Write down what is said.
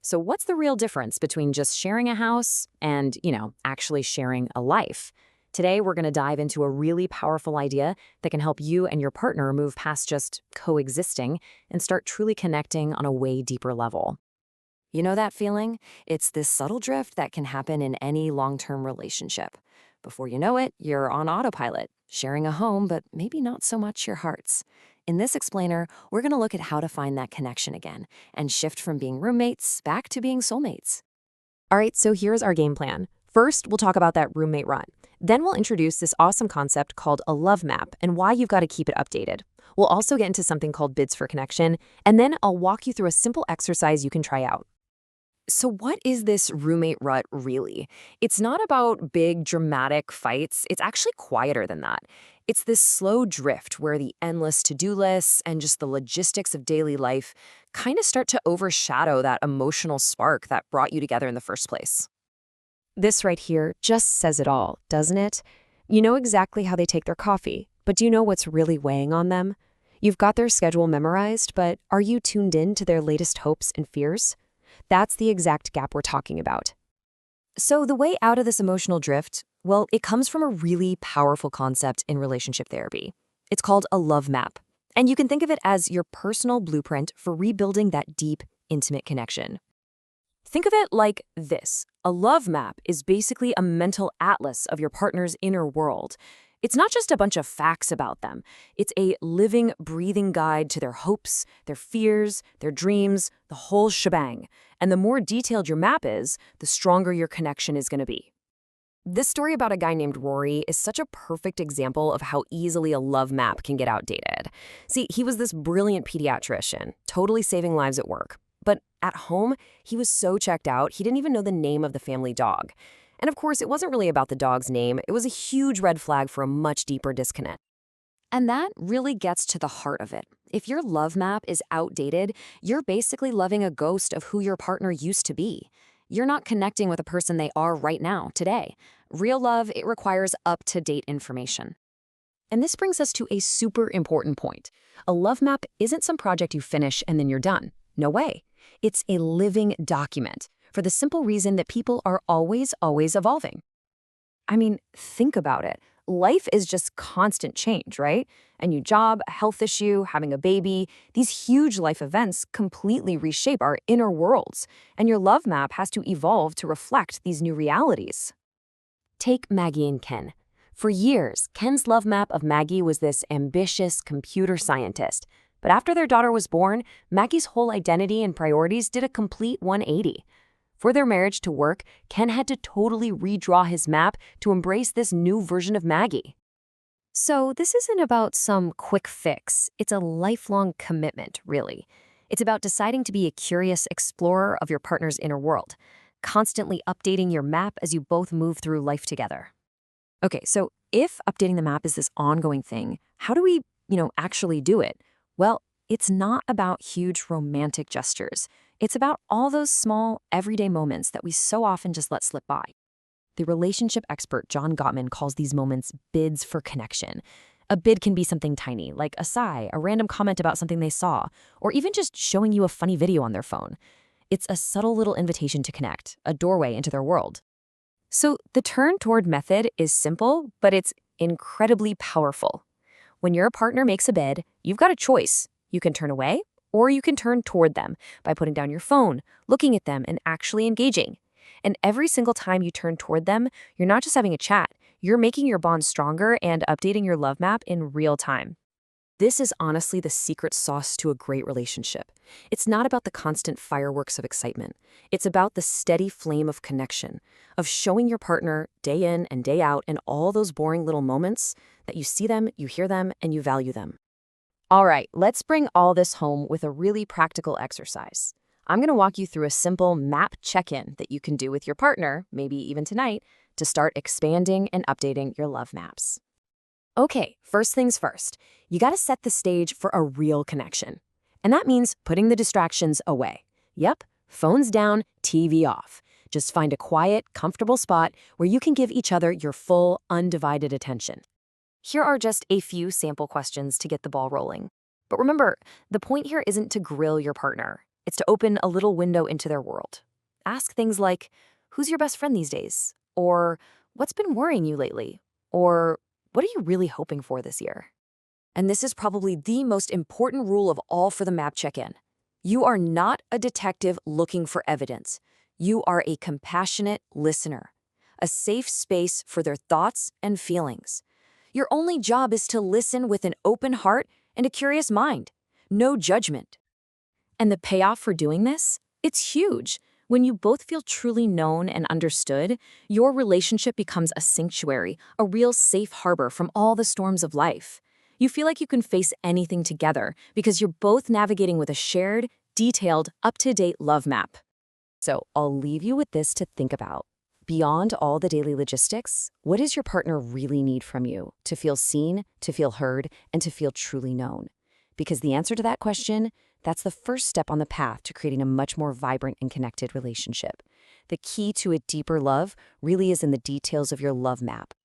So what's the real difference between just sharing a house and, actually sharing a life? Today, we're going to dive into a really powerful idea that can help you and your partner move past just coexisting and start truly connecting on a way deeper level. You know that feeling? It's this subtle drift that can happen in any long-term relationship. Before you know it, you're on autopilot, sharing a home, but maybe not so much your hearts. In this explainer, we're going to look at how to find that connection again and shift from being roommates back to being soulmates. All right, so here's our game plan. First, we'll talk about that roommate rut. Then we'll introduce this awesome concept called a love map and why you've got to keep it updated. We'll also get into something called bids for connection, and then I'll walk you through a simple exercise you can try out. So what is this roommate rut really? It's not about big dramatic fights. It's actually quieter than that. It's this slow drift where the endless to-do lists and just the logistics of daily life kind of start to overshadow that emotional spark that brought you together in the first place. This right here just says it all, doesn't it? You know exactly how they take their coffee, but do you know what's really weighing on them? You've got their schedule memorized, but are you tuned in to their latest hopes and fears? That's the exact gap we're talking about. So the way out of this emotional drift, well, it comes from a really powerful concept in relationship therapy. It's called a love map. And you can think of it as your personal blueprint for rebuilding that deep, intimate connection. Think of it like this. A love map is basically a mental atlas of your partner's inner world. It's not just a bunch of facts about them. It's a living, breathing guide to their hopes, their fears, their dreams, the whole shebang. And the more detailed your map is, the stronger your connection is going to be. This story about a guy named Rory is such a perfect example of how easily a love map can get outdated. See, he was this brilliant pediatrician, totally saving lives at work. But at home, he was so checked out, he didn't even know the name of the family dog. And of course, it wasn't really about the dog's name. It was a huge red flag for a much deeper disconnect. And that really gets to the heart of it. If your love map is outdated, you're basically loving a ghost of who your partner used to be. You're not connecting with a person they are right now, today. Real love, it requires up-to-date information. And this brings us to a super important point. A love map isn't some project you finish and then you're done. No way. It's a living document, for the simple reason that people are always evolving. I mean, think about it. Life is just constant change, right? A new job, a health issue, having a baby, these huge life events completely reshape our inner worlds, and your love map has to evolve to reflect these new realities. Take Maggie and Ken. For years, Ken's love map of Maggie was this ambitious computer scientist. But after their daughter was born, Maggie's whole identity and priorities did a complete 180. For their marriage to work, Ken had to totally redraw his map to embrace this new version of Maggie. So this isn't about some quick fix. It's a lifelong commitment, really. It's about deciding to be a curious explorer of your partner's inner world, constantly updating your map as you both move through life together. Okay, so if updating the map is this ongoing thing, how do we, actually do it? Well, it's not about huge romantic gestures. It's about all those small, everyday moments that we so often just let slip by. The relationship expert John Gottman calls these moments bids for connection. A bid can be something tiny, like a sigh, a random comment about something they saw, or even just showing you a funny video on their phone. It's a subtle little invitation to connect, a doorway into their world. So the turn toward method is simple, but it's incredibly powerful. When your partner makes a bid, you've got a choice. You can turn away, or you can turn toward them by putting down your phone, looking at them, and actually engaging. And every single time you turn toward them, you're not just having a chat, you're making your bond stronger and updating your love map in real time. This is honestly the secret sauce to a great relationship. It's not about the constant fireworks of excitement. It's about the steady flame of connection, of showing your partner day in and day out in all those boring little moments that you see them, you hear them, and you value them. All right, let's bring all this home with a really practical exercise. I'm going to walk you through a simple map check-in that you can do with your partner, maybe even tonight, to start expanding and updating your love maps. Okay, first things first, you got to set the stage for a real connection. And that means putting the distractions away. Yep, phones down, TV off. Just find a quiet, comfortable spot where you can give each other your full, undivided attention. Here are just a few sample questions to get the ball rolling. But remember, the point here isn't to grill your partner. It's to open a little window into their world. Ask things like, who's your best friend these days? Or what's been worrying you lately? Or what are you really hoping for this year? And this is probably the most important rule of all for the map check-in. You are not a detective looking for evidence. You are a compassionate listener, a safe space for their thoughts and feelings. Your only job is to listen with an open heart and a curious mind. No judgment. And the payoff for doing this? It's huge. When you both feel truly known and understood, your relationship becomes a sanctuary, a real safe harbor from all the storms of life. You feel like you can face anything together because you're both navigating with a shared, detailed, up-to-date love map. So I'll leave you with this to think about. Beyond all the daily logistics, what does your partner really need from you to feel seen, to feel heard, and to feel truly known? Because the answer to that question, that's the first step on the path to creating a much more vibrant and connected relationship. The key to a deeper love really is in the details of your love map,